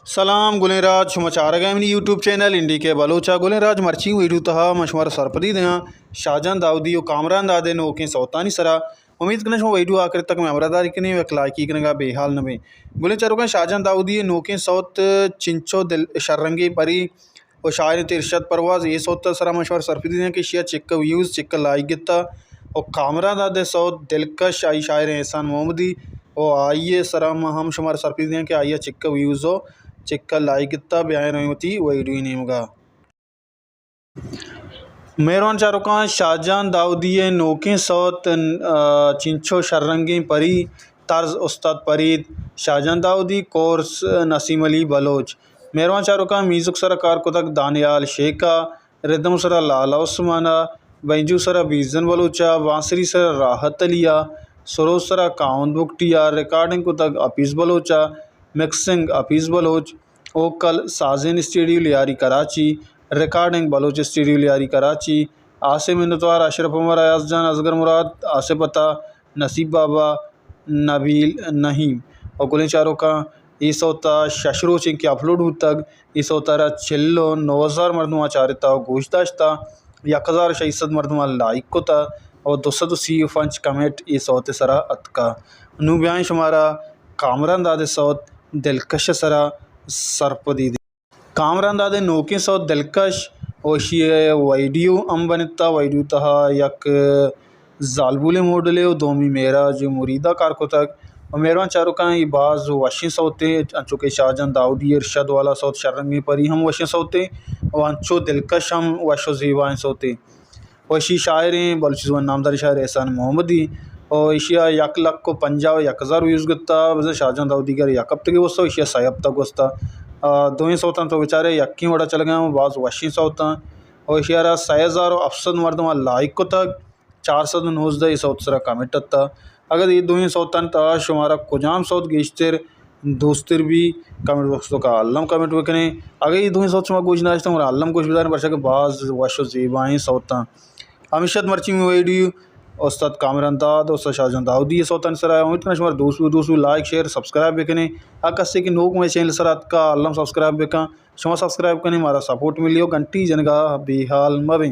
सलाम गुलेराज शुमाचार गैमनी YouTube channel इंडी के बलोचा गुलेराज मर्ची video तहा मशमर सरपदी दया शाहजहां दाऊदी और कामरान दादे नो के सौतानी सरा उम्मीद करना वीडियो आखिर तक मैं अमरादारी कने वे लाइकी कनेगा बेहाल नबे गुले चरुका शाहजहां दाऊदी नो के सौत चिंचो दिल शर्रंगी परी और शायर तिरशद परवाज ये सौत सरा मशवर सरपदी दया कि शिया चिक्का व्यूज़ चिक्का लाइक गिता और कामरान दादे सौत दिलकश आई शायर एहसान मोहम्मदी और आइए सरा हम शुमार सरपदी दया कि आइए चिक्का व्यूज़ हो चिक्का लाइकिता ब्यायती वैडी नेमगा मेहरबान शाहरुखान शाहजहां दाऊदी नोके सौत चिंचो शर्रंगी परी तर्ज उस्ताद फरीद शाहजहां दाऊदी कोर्स नसीम अली बलोच मेहरबान शाहरुखान म्यूजिक सरा कारकुतक दानियाल शेखा रिदम सरा लाला उस्माना बैंजू सरा बीजन बलोचा बांसरी सरा राहत अलिया सरोज सरा काउन बुकटिया रिकॉर्डिंग कुतक अपीस बलोचा मिक्सिंग अपीस बलोच ओकल साजिन studio Lyari Karachi recording Baloch studio Lyari Karachi Asim Mintwar Ashraf Umar Ayaz Jan Asghar मुराद आसिफ अता नसीब बाबा नबील नहीम और गुले चारों का इस होता शशरो चिंक अपलोड होतक इस होता चिल्लो 9000 मरदमा चारिता गोश्ताश्ता 1600 मरदमा लाइक को था और 230 फंच कमेंट इस होते सरा अतका नु बयान शुमारा कामरान दादे सौत दिलकश सरा सरपदी कामरान दादे नोके सौत दिलकश ओशिए वीडियो अम्बनता वीडियो तहा यक जालबुले मोडले दोमी मेरा जो मुरीदा कारको तक और मेहरबान चारों का ये बाज़ वशी सौते अंचो के शाहजहां दाऊदी इरशाद वाला सौत शर्रंगी परी हम वशी सौते और अंचो दिलकश हम वशो जीवाएँ सौते वशी शायरें बलूचिस्तान नामदार शायर एहसान मोहम्मदी और एशिया 1 को 50,000 व्यूज़ गत्ता वजह शाहजहां दाऊदी गार यक हफ्ते वस्ता एशिया 6 हफ्ता वस्ता दोई सौता तो बेचारे यक्की वड़ा चल गए बाज़ वशी सौता और एशिया 6,000 अफसद मरदमा लाइक को तक 419 सौत सरा कमेंट था अगर ये दोई सौतन ता शुमारा कुजाम सौत गेश्तर दोस्तर भी कमेंट बॉक्स तो का अल्लम कमेंट वकने अगर ये दोई सौत शुमा गोश नाश्ता हमारा अल्लम कुछ बिदार वर्षा के बाज़ वशो ज़ेबाएँ सौता हमेशा मर्ची में वीडियो उस्ताद कामरान दाद उस्ताद शाहजहां दाऊदी सौतन सरा उम्मीद करना शुमार दोस्तों लाइक शेयर सब्सक्राइब बेकने अकस्से कि नोक में चैनल सरात का अल्लम सब्सक्राइब बेका शुमा सब्सक्राइब करने हमारा सपोर्ट मिलियो घंटी जनगा बेहाल मबे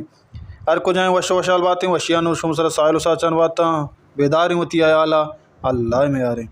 हर को जाए वश वशाल बातें वशिया नो शुम सरा साहिल साचन बाता बेदारी मती आया अल्लाह में यारे।